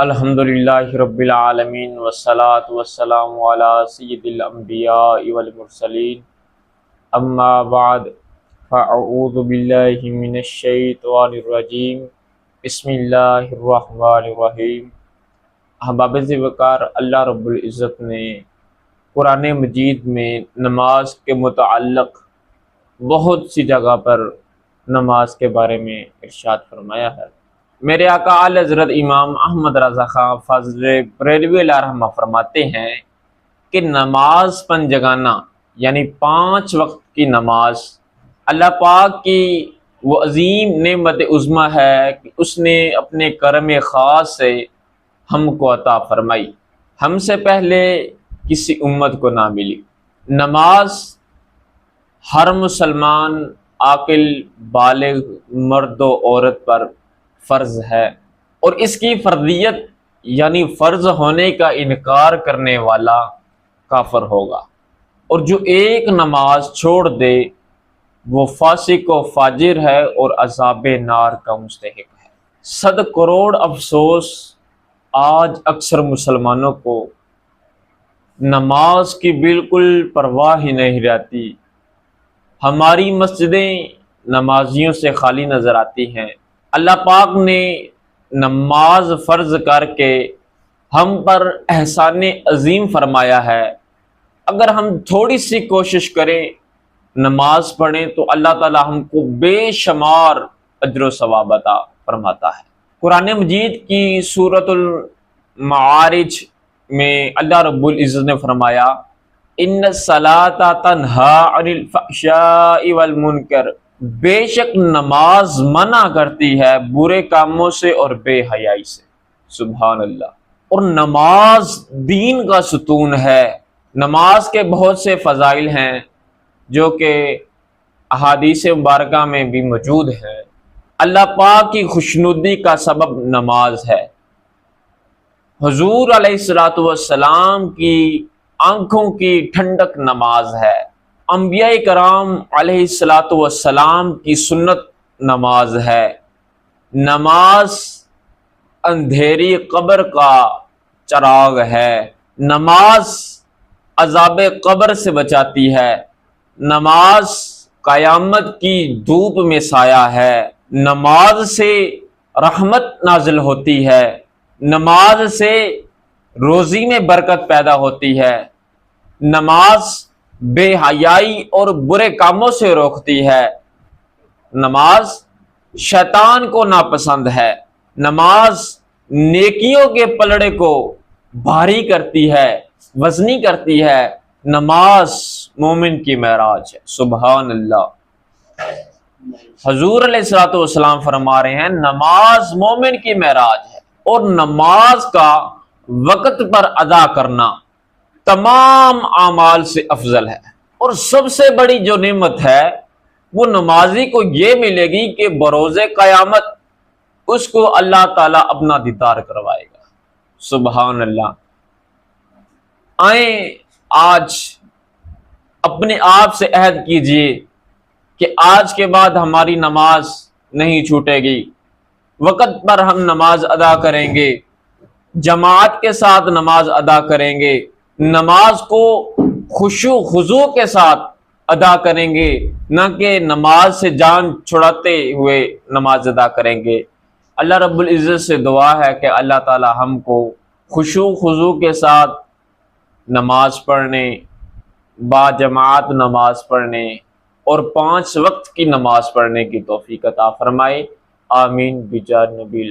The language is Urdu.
الحمدللہ رب العالمین والصلاة والسلام علی سید الانبیاء والمرسلین اما بعد فاعوذ باللہ من الشیطان الرجیم بسم اللہ الرحمن الرحیم۔ احباب وقار، اللہ رب العزت نے قرآن مجید میں نماز کے متعلق بہت سی جگہ پر نماز کے بارے میں ارشاد فرمایا ہے۔ میرے آقا اعلی حضرت امام احمد رضا خان فضل بریلوی علیہ رحمہ فرماتے ہیں کہ نماز پنجگانہ یعنی 5 وقت کی نماز اللہ پاک کی وہ عظیم نعمت عظمی ہے کہ اس نے اپنے کرم خاص سے ہم کو عطا فرمائی، ہم سے پہلے کسی امت کو نہ ملی۔ نماز ہر مسلمان عاقل بالغ مرد و عورت پر فرض ہے، اور اس کی فرضیت یعنی فرض ہونے کا انکار کرنے والا کافر ہوگا، اور جو ایک نماز چھوڑ دے وہ فاسق و فاجر ہے اور عذاب نار کا مستحق ہے۔ 100 کروڑ افسوس آج اکثر مسلمانوں کو نماز کی بالکل پرواہ ہی نہیں رہتی۔ ہماری مسجدیں نمازیوں سے خالی نظر آتی ہیں۔ اللہ پاک نے نماز فرض کر کے ہم پر احسان عظیم فرمایا ہے۔ اگر ہم تھوڑی سی کوشش کریں نماز پڑھیں تو اللہ تعالی ہم کو بے شمار اجر و ثواب عطا فرماتا ہے۔ قرآن مجید کی سورۃ المعارج میں اللہ رب العزت نے فرمایا ان الصلاۃ تنہی عن الفحشاء والمنکر، بے شک نماز منع کرتی ہے برے کاموں سے اور بے حیائی سے۔ سبحان اللہ۔ اور نماز دین کا ستون ہے۔ نماز کے بہت سے فضائل ہیں جو کہ احادیث مبارکہ میں بھی موجود ہیں۔ اللہ پاک کی خوشنودی کا سبب نماز ہے۔ حضور علیہ الصلوۃ والسلام کی آنکھوں کی ٹھنڈک نماز ہے۔ انبیاء کرام علیہ الصلوۃ والسلام کی سنت نماز ہے۔ نماز اندھیری قبر کا چراغ ہے۔ نماز عذاب قبر سے بچاتی ہے۔ نماز قیامت کی دھوپ میں سایہ ہے۔ نماز سے رحمت نازل ہوتی ہے۔ نماز سے روزی میں برکت پیدا ہوتی ہے۔ نماز بے حیائی اور برے کاموں سے روکتی ہے۔ نماز شیطان کو ناپسند ہے۔ نماز نیکیوں کے پلڑے کو بھاری کرتی ہے، وزنی کرتی ہے۔ نماز مومن کی معراج ہے۔ سبحان اللہ۔ حضور علیہ الصلوۃ والسلام فرما رہے ہیں نماز مومن کی معراج ہے، اور نماز کا وقت پر ادا کرنا تمام اعمال سے افضل ہے۔ اور سب سے بڑی جو نعمت ہے وہ نمازی کو یہ ملے گی کہ بروز قیامت اس کو اللہ تعالیٰ اپنا دیدار کروائے گا۔ سبحان اللہ۔ آئیں آج اپنے آپ سے عہد کیجئے کہ آج کے بعد ہماری نماز نہیں چھوٹے گی، وقت پر ہم نماز ادا کریں گے، جماعت کے ساتھ نماز ادا کریں گے، نماز کو خشوع خضوع کے ساتھ ادا کریں گے، نہ کہ نماز سے جان چھڑاتے ہوئے نماز ادا کریں گے۔ اللہ رب العزت سے دعا ہے کہ اللہ تعالی ہم کو خشوع خضوع کے ساتھ نماز پڑھنے، با جماعت نماز پڑھنے اور 5 وقت کی نماز پڑھنے کی توفیق عطا فرمائے۔ آمین بجاہ نبی